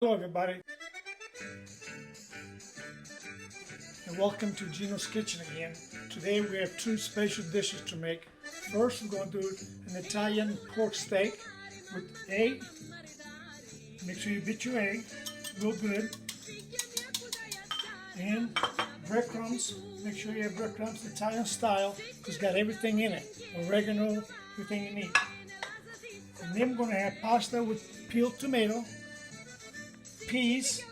Hello everybody, and welcome to Ginos Kitchen again. Today we have two special dishes to make. First we're going to do an Italian pork steak with egg. Make sure you beat your egg real good. And breadcrumbs. Make sure you have breadcrumbs Italian style because it's got everything in it. Oregano, everything you need. And then we're going to have pasta with peeled tomato, peas,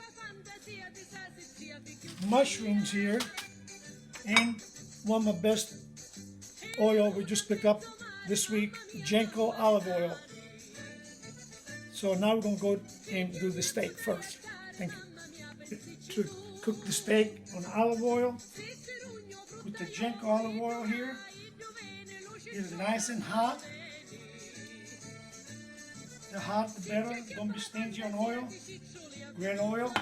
mushrooms here, and one of my best oil we just picked up this week, Genco olive oil. So now we're going to go and do the steak first. Thank you. To cook the steak on olive oil, put the Genco olive oil here. It's nice and hot. The hot, the better. Don't be stingy on oil. Red oil.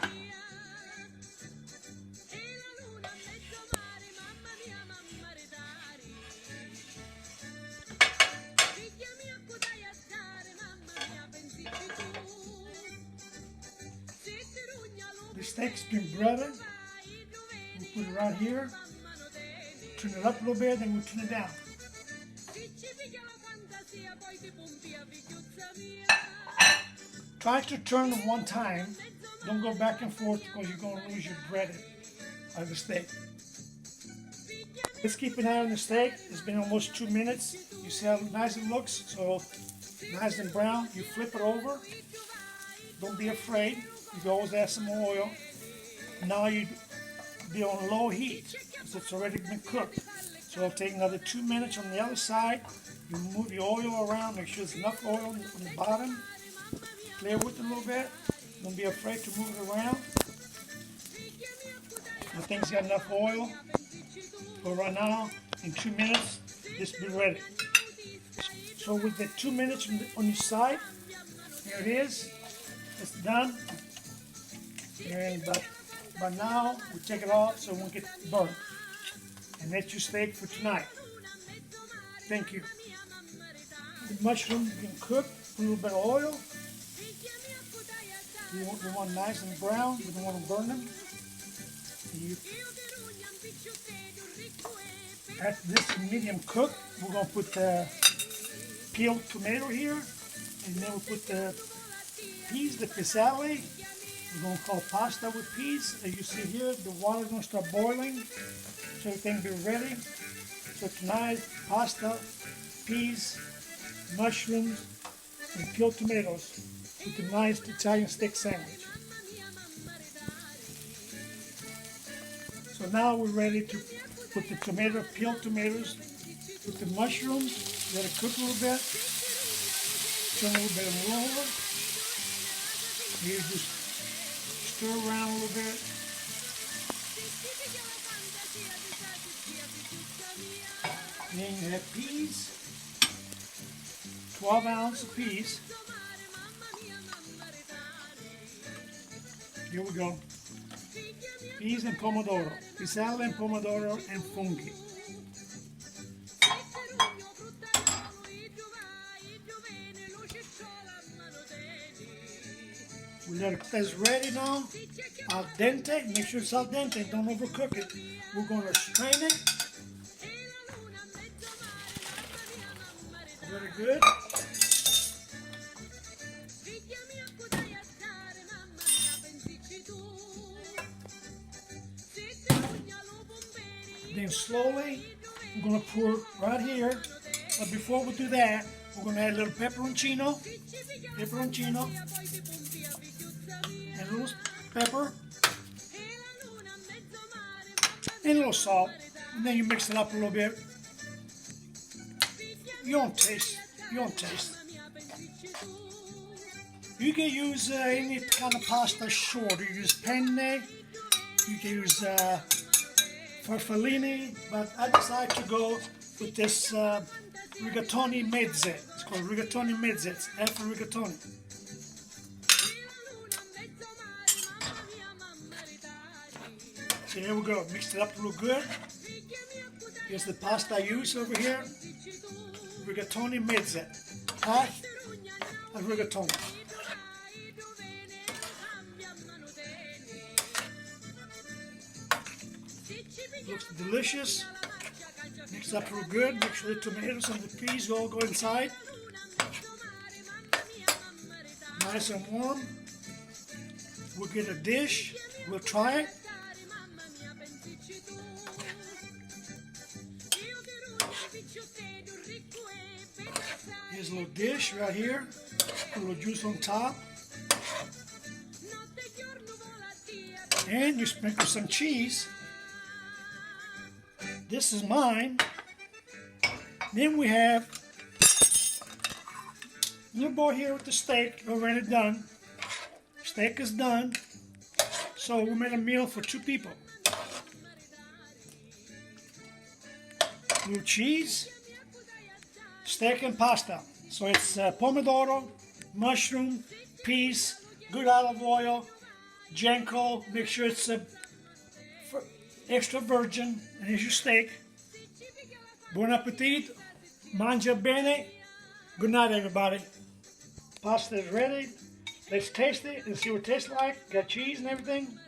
The steak's been breaded. We'll put it right here. Turn it up a little bit, then we'll turn it down. Try to turn them one time. Don't go back and forth because you're going to lose your breaded of the steak. Let's keep an eye on the steak. It's been almost 2 minutes. You see how nice it looks? So nice and brown. You flip it over. Don't be afraid. You can always add some more oil. Now you be on low heat because it's already been cooked. So it'll take another 2 minutes on the other side. You move your oil around. Make sure there's enough oil on the bottom. Play with it a little bit. Don't be afraid to move it around. The thing's got enough oil. But right now, in 2 minutes, this will be ready. So with the 2 minutes on your side, here it is. It's done. And but now we take it off so it won't get burnt. And that's your steak for tonight. Thank you. The mushroom you can cook with a little bit of oil. We want nice and brown. We don't want to burn them. After this medium cook, we're going to put the peeled tomato here, and then we'll put the peas, the pisale. We're going to call pasta with peas. As you see here, the water's going to start boiling, so everything will be ready. So tonight, pasta, peas, mushrooms, and peeled tomatoes with a nice Italian steak sandwich. So now we're ready to put the peeled tomatoes with the mushrooms. Let it cook a little bit. Turn a little bit of it over. You just stir around a little bit. And then you have peas. 12 ounces of peas. Here we go. Peas and pomodoro. Pisale and pomodoro and funghi. We let it, it's ready now. Al dente. Make sure it's al dente. Don't overcook it. We're going to strain it. Very good. Then slowly, we're going to pour right here. But before we do that, we're going to add a little pepperoncino, and a little pepper, and a little salt. And then you mix it up a little bit. You don't taste. You can use any kind of pasta short. You use penne, you can use farfallini, but I decided to go with this rigatoni mezze. It's called rigatoni mezze. It's F for rigatoni. So here we go. Mixed it up real good. Here's the pasta I use over here. Rigatoni mezze. Half of rigatoni. Looks delicious. Mix it up real good. Make sure the tomatoes and the peas all go inside. Nice and warm. We'll get a dish. We'll try it. Here's a little dish right here. Put a little juice on top. And you sprinkle some cheese. This is mine. Then we have little boy here with the steak already done. Steak is done. So we made a meal for 2 people. Little cheese, steak and pasta. So it's pomodoro, mushroom, peas, good olive oil, Jenko. Make sure it's extra virgin. And here's your steak. Buon appetit. Mangia bene. Good night, everybody. Pasta is ready. Let's taste it and see what it tastes like. Got cheese and everything.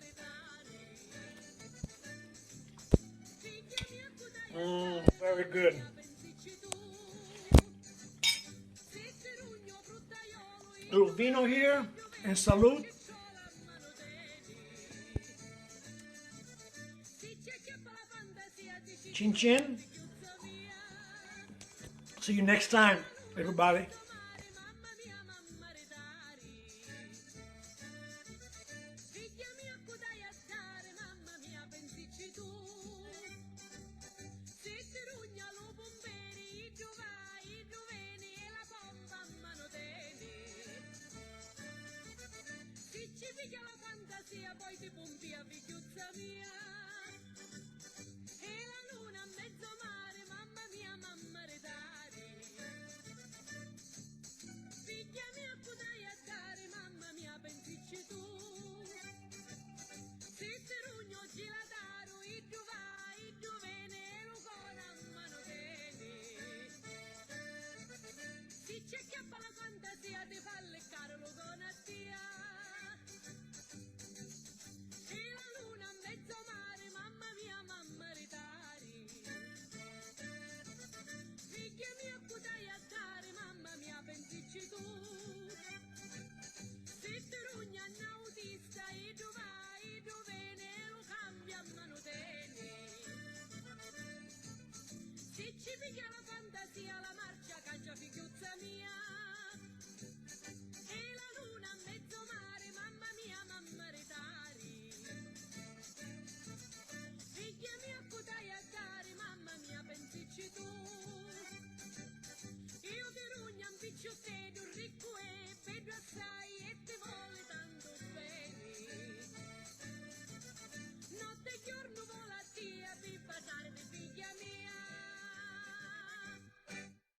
Very good. Little vino here and salute. Chin chin. See you next time, everybody. Ci piglia la fantasia, poi ti pompi